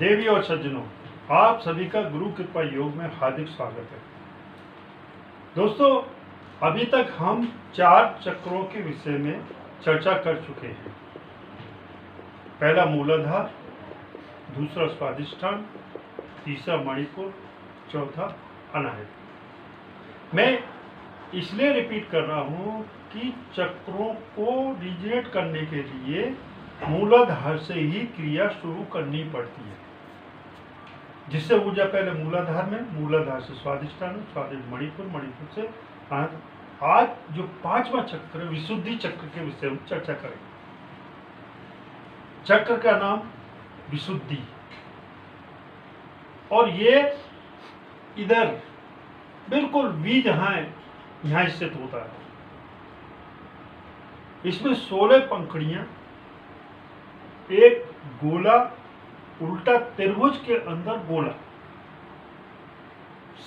देवी और सज्जनों, आप सभी का गुरु कृपा योग में हार्दिक स्वागत है। दोस्तों, अभी तक हम 4 चक्रों के विषय में चर्चा कर चुके हैं। पहला मूलाधार, दूसरा स्वादिष्ठान, तीसरा मणिपुर, चौथा अनाहत। मैं इसलिए रिपीट कर रहा हूँ कि चक्रों को रिजनेट करने के लिए मूलाधार से ही क्रिया शुरू करनी पड़ती है, जिससे ऊर्जा पहले मूलाधार में, मूलाधार से स्वादिष्ठान में, स्वादिष्ठ मणिपुर, मणिपुर से अनाहत। आज जो 5वां चक्र विशुद्धि चक्र के विषय में चर्चा करेंगे। चक्र का नाम विशुद्धि, और ये इधर बिल्कुल वी जहां है यहां स्थित होता है। इसमें 16 पंखुड़ियां, एक गोला, उल्टा त्रिभुज के अंदर गोला,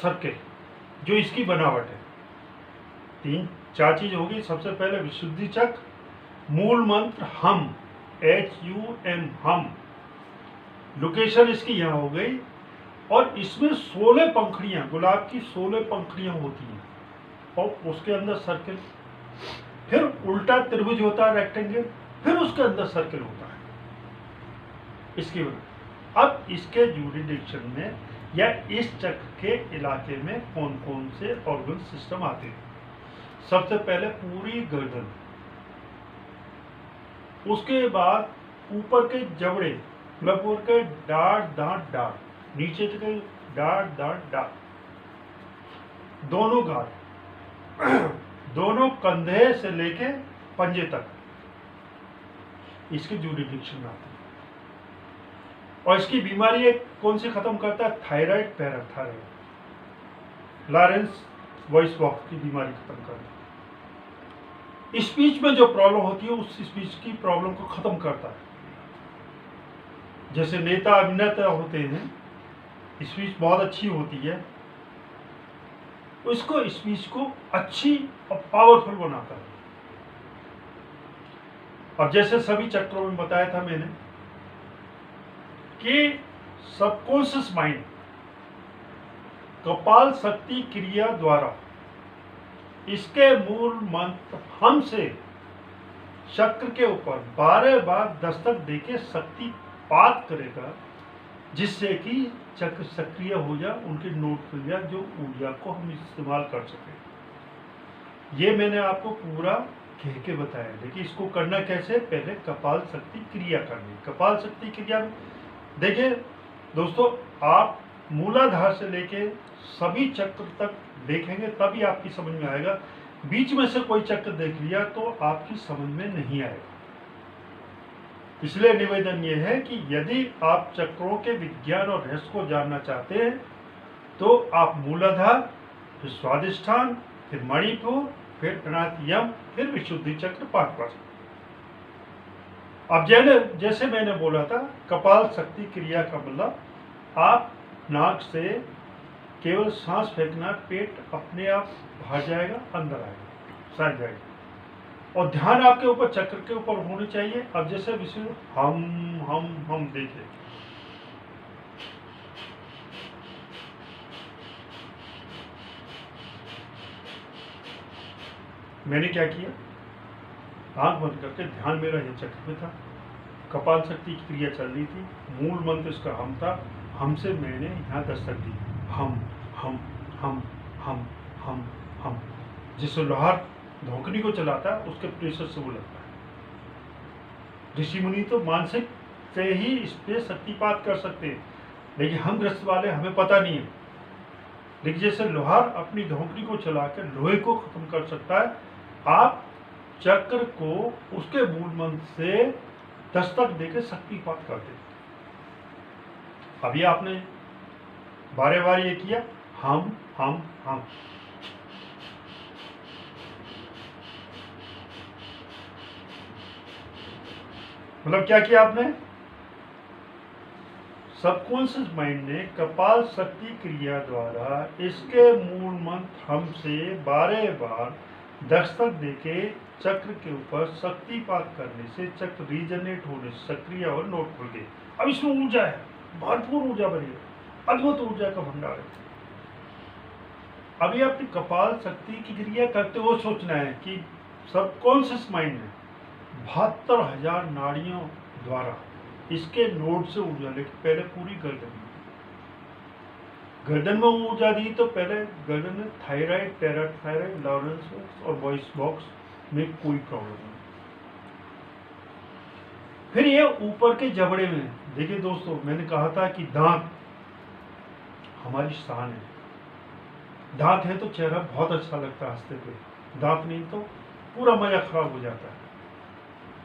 सर्किल, जो इसकी बनावट है। 3-4 चीज होगी। सबसे पहले विशुद्धि चक्र, मूल मंत्र हम, HUM, हम, लोकेशन इसकी यहां हो गई। और इसमें 16 पंखुड़ियां, गुलाब की 16 पंखुड़ियां होती हैं, और उसके अंदर सर्किल, फिर उल्टा त्रिभुज होता है, रेक्टेंगल, फिर उसके अंदर सर्किल होता है। इसकी वजह अब इसके जुरिडिक्शन में या इस चक्र के इलाके में कौन कौन से ऑर्गन सिस्टम आते हैं। सबसे पहले पूरी गर्दन, उसके बाद ऊपर के जबड़े, मतलब ऊपर के दांत दांत, नीचे के दांत दांत, दोनों गाल, दोनों कंधे से लेके पंजे तक इसके जुरिडिक्शन आते हैं। और इसकी बीमारी कौन सी खत्म करता है? Thyroid, parathyroid, Lawrence voice walk की बीमारी खत्म करता है। स्पीच में जो प्रॉब्लम होती है उस स्पीच की प्रॉब्लम को खत्म करता है। जैसे नेता अभिनेता होते हैं, स्पीच बहुत अच्छी होती है, उसको स्पीच को अच्छी और पावरफुल बनाता है। अब जैसे सभी चक्रों में बताया था मैंने कि सबकॉन्शियस माइंड कपाल शक्ति क्रिया द्वारा इसके मूल मंत्र हम से चक्र के ऊपर 12 बार दस्तक देके शक्तिपात करेगा, जिससे कि चक्र सक्रिय हो जाए, उनके नोट खुल जाए, जो ऊर्जा को हम इस्तेमाल कर सके। ये मैंने आपको पूरा कह के बताया। देखिए इसको करना कैसे, पहले कपाल शक्ति क्रिया करनी। कपाल शक्ति क्रिया देखिए दोस्तों, आप मूलाधार से लेके सभी चक्र तक देखेंगे तभी आपकी समझ में आएगा। बीच में से कोई चक्र देख लिया तो आपकी समझ में नहीं आएगा। इसलिए निवेदन यह है कि यदि आप चक्रों के विज्ञान और रहस्य को जानना चाहते हैं तो आप मूलाधार, फिर स्वादिष्ठान, फिर मणिपुर, फिर अनाहत, फिर विशुद्धि चक्र 5 बार। अब जैसे मैंने बोला था, कपाल शक्ति क्रिया का मतलब आप नाक से केवल सांस फेंकना, पेट अपने आप बाहर जाएगा, अंदर आएगा, सर जाएगा, और ध्यान आपके ऊपर, चक्र के ऊपर होनी चाहिए। अब जैसे विषय हम देखिए, मैंने क्या किया, आंख बंद करके ध्यान मेरा ये चक्र पे था, कपाल शक्ति की क्रिया चल रही थी, मूल मंत्र इसका हम था, हमसे मैंने यहाँ दस्तक दी, हम हम हम हम हम हम, जिससे लोहार धोकनी को चलाता है उसके प्रेशर से वो लगता है। ऋषि मुनि तो मानसिक से ही इस पे शक्तिपात कर सकते हैं, लेकिन हम ग्रस्त वाले, हमें पता नहीं है। लेकिन जैसे लोहार अपनी धोकनी को चला कर लोहे को खत्म कर सकता है, आप चक्र को उसके मूल मंत्र से दस्तक देकर शक्तिपात कर देते। अभी आपने बार ये किया, हम। मतलब क्या किया आपने? सबकॉन्शियस माइंड ने कपाल शक्ति क्रिया द्वारा इसके मूल मंत्र हम से 12 बार दस्तक देके चक्र के ऊपर शक्तिपात करने से चक्र रीजनरेट होने से सक्रिय और नोट खुल गए। अब इसमें ऊर्जा है, भरपूर ऊर्जा बनेगा, अद्भुत ऊर्जा का भंडार है। अभी आपकी कपाल शक्ति की क्रिया करते हुए सोचना है कि सबकॉन्शियस माइंड में 72,000 नाड़ियों द्वारा इसके नोड से ऊर्जा लेकर पहले पूरी गर्दन में ऊर्जा दी, तो पहले गर्दन में थायराइड, पैराथायराइड, लॉरेंस बॉक्स और वॉइस बॉक्स में कोई प्रॉब्लम नहीं। फिर ये ऊपर के जबड़े में देखिए दोस्तों, मैंने कहा था कि दांत हमारी शान है। दांत है तो चेहरा बहुत अच्छा लगता है हंसते पे, दांत नहीं तो पूरा मजा खराब हो जाता है।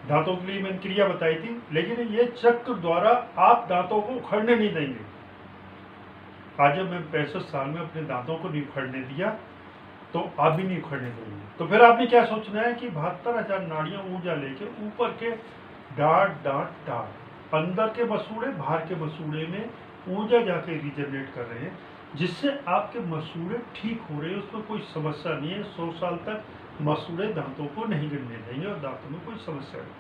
दांतों के लिए मैंने क्रिया बताई थी, लेकिन ये चक्र द्वारा आप दांतों को उखड़ने नहीं देंगे। आज जब मैं 65 साल में अपने दांतों को नहीं उखड़ने दिया, तो आप भी नहीं उखड़ने देंगे। तो फिर आपने क्या सोचना है कि 72,000 नाड़ियां ऊर्जा लेके ऊपर के डांट अंदर के मसूड़े, बाहर के मसूड़े में ऊर्जा जाके रिजनरेट कर रहे हैं, जिससे आपके मसूड़े ठीक हो रहे हैं, उसमें कोई समस्या नहीं है। 100 साल तक मसूड़े दांतों को नहीं गिरने देंगे और दांतों में कोई समस्या नहीं।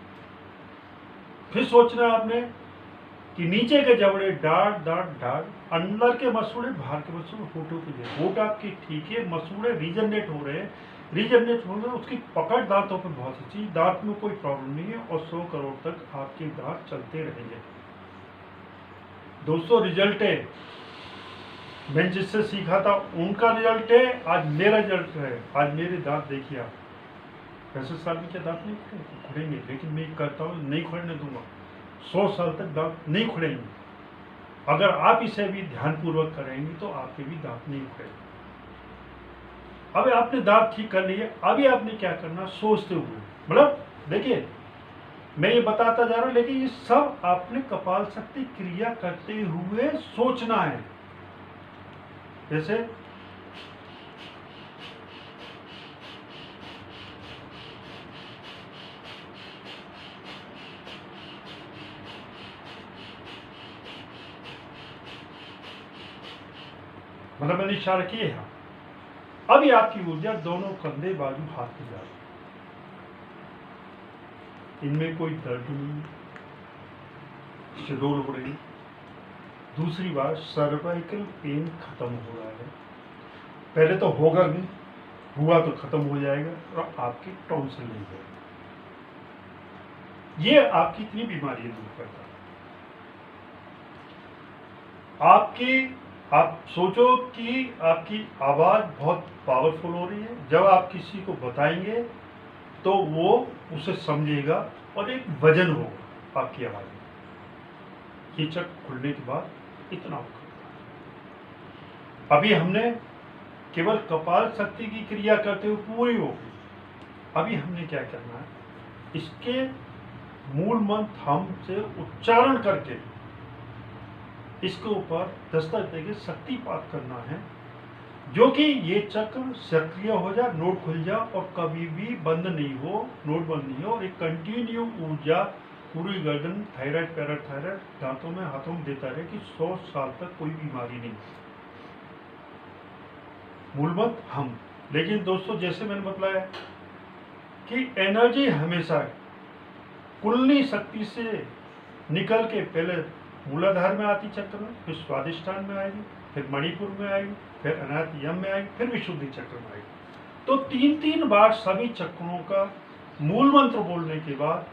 फिर सोचना आपने कि नीचे के जबड़े डांट अंदर के मसूड़े, बाहर के मसूड़े, होठों के लिए होठ आपकी ठीक है, मसूड़े रीजनरेट हो रहे हैं, उसकी पकड़ दांतों पे बहुत अच्छी, दांत में कोई प्रॉब्लम नहीं है और 100 करोड़ तक आपके दांत चलते रहेंगे। दोस्तों रिजल्ट है, मैंने जिससे सीखा था उनका रिजल्ट है, आज मेरा रिजल्ट है। आज मेरे दांत देखिए आप, 65 साल में क्या दांत नहीं खुलेंगे, लेकिन मैं कहता हूँ नहीं खुलने दूंगा। 100 साल तक दांत नहीं खुलेंगे। अगर आप इसे भी ध्यानपूर्वक करेंगे तो आपके भी दांत नहीं खुलेंगे। अभी आपने दांत ठीक कर लिए, अभी आपने क्या करना, सोचते हुए, मतलब देखिए मैं ये बताता जा रहा हूं, लेकिन ये सब आपने कपाल शक्ति क्रिया करते हुए सोचना है। जैसे मतलब मैंने इशारा किए हैं। अभी आपकी ऊर्जा दोनों कंधे, बाजू, हाथ में जा रही, इनमें कोई दर्द नहीं, शेडोल हो रही। दूसरी बात, सर्वाइकल पेन खत्म हो रहा है। पहले तो होगा नहीं, हुआ तो खत्म हो जाएगा और आपकी टॉन्सिल नहीं जाएगी। ये आपकी इतनी बीमारियां दूर करता है। आप सोचो कि आपकी आवाज बहुत पावरफुल हो रही है। जब आप किसी को बताएंगे तो वो उसे समझेगा और एक वजन होगा आपकी आवाज में। ये चक्र खुलने के बाद इतना होगा। अभी हमने केवल कपाल शक्ति की क्रिया करते हुए पूरी हो गई। अभी हमने क्या करना है, इसके मूल मंत्र हम से उच्चारण करके इसके ऊपर दस्तक देके शक्तिपात करना है, जो कि ये चक्र सक्रिय हो जाए, नोड खुल जाए और कभी भी बंद नहीं हो, नोड बंद नहीं हो, और एक कंटिन्यू ऊर्जा पूरी गर्दन, थायराइड, पैराथायराइड, दांतों में, हाथों में देता रहे कि 100 साल तक कोई बीमारी नहीं। मूलमंत्र हम। लेकिन दोस्तों जैसे मैंने बताया कि एनर्जी हमेशा कुंडली शक्ति से निकल के पहले मूलाधार में आती चक्र में, फिर स्वादिष्ठान में आएगी, फिर मणिपुर में आएगी, फिर अनाहत यम में आएगी, फिर विशुद्धि चक्र में आएगी। तो 3-3 बार सभी चक्रों का मूल मंत्र बोलने के बाद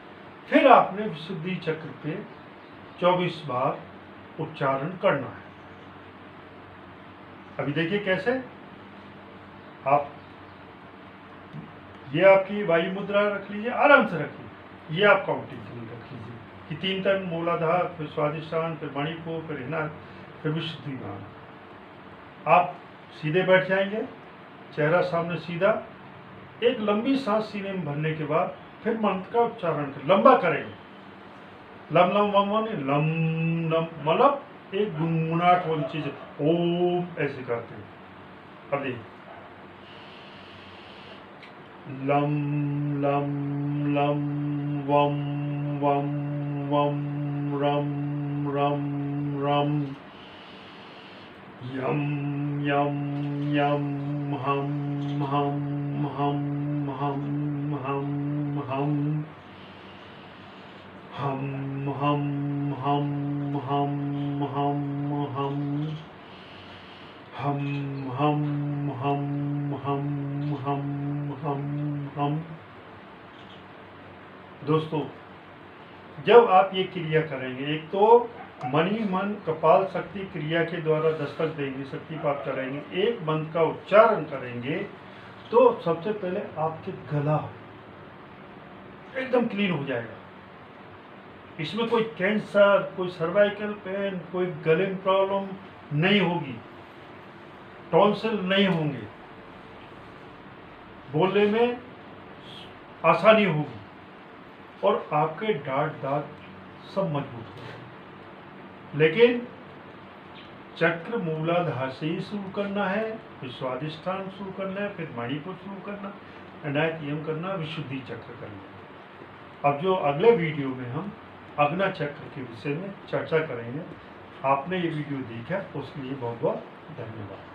फिर आपने विशुद्धि चक्र पे 24 बार उच्चारण करना है। अभी देखिए कैसे आप, ये आपकी वायु मुद्रा रख लीजिए, आराम से रखिए। ये आप काउंटिंग के लिए रख लीजिए कि 3 टन मूलाधार, फिर स्वादिष्ठान, फिर मणिपुर, फिर अनाहत, फिर विशुद्धि मान। आप सीधे बैठ जाएंगे, चेहरा सामने सीधा, एक लंबी सांस सीने में भरने के बाद फिर मंत्र का उच्चारण लंबा करेंगे। लम लम वम वम, लम लम, मतलब एक गुनगुनाहट वाली चीज, ओम ऐसे करते हैं। अब देखिए, लम लम लम वम वम वम रम रम रम, यम यम यम, हम हम हम हम हम हम, हम हम हम हम हम हम हम हम हम हम हम। दोस्तों, जब आप ये क्रिया करेंगे, एक तो मणि मन कपाल शक्ति क्रिया के द्वारा दस्तक देंगे, शक्तिपात करेंगे, एक मंत्र का उच्चारण करेंगे, तो सबसे पहले आपके गला एकदम क्लीन हो जाएगा। इसमें कोई कैंसर, कोई सर्वाइकल पेन, कोई गले में प्रॉब्लम नहीं होगी, टॉन्सिल नहीं होंगे, बोलने में आसानी होगी और आपके दांत सब मजबूत हो जाएंगे। लेकिन चक्र मूलाधार से ही शुरू करना है, फिर स्वादिष्ठान शुरू करना है, फिर मणिपुर शुरू करना, अनायत यम करना, विशुद्धि चक्र करना। अब जो अगले वीडियो में हम अग्ना चक्र के विषय में चर्चा करेंगे। आपने ये वीडियो देखा उसके लिए बहुत बहुत धन्यवाद।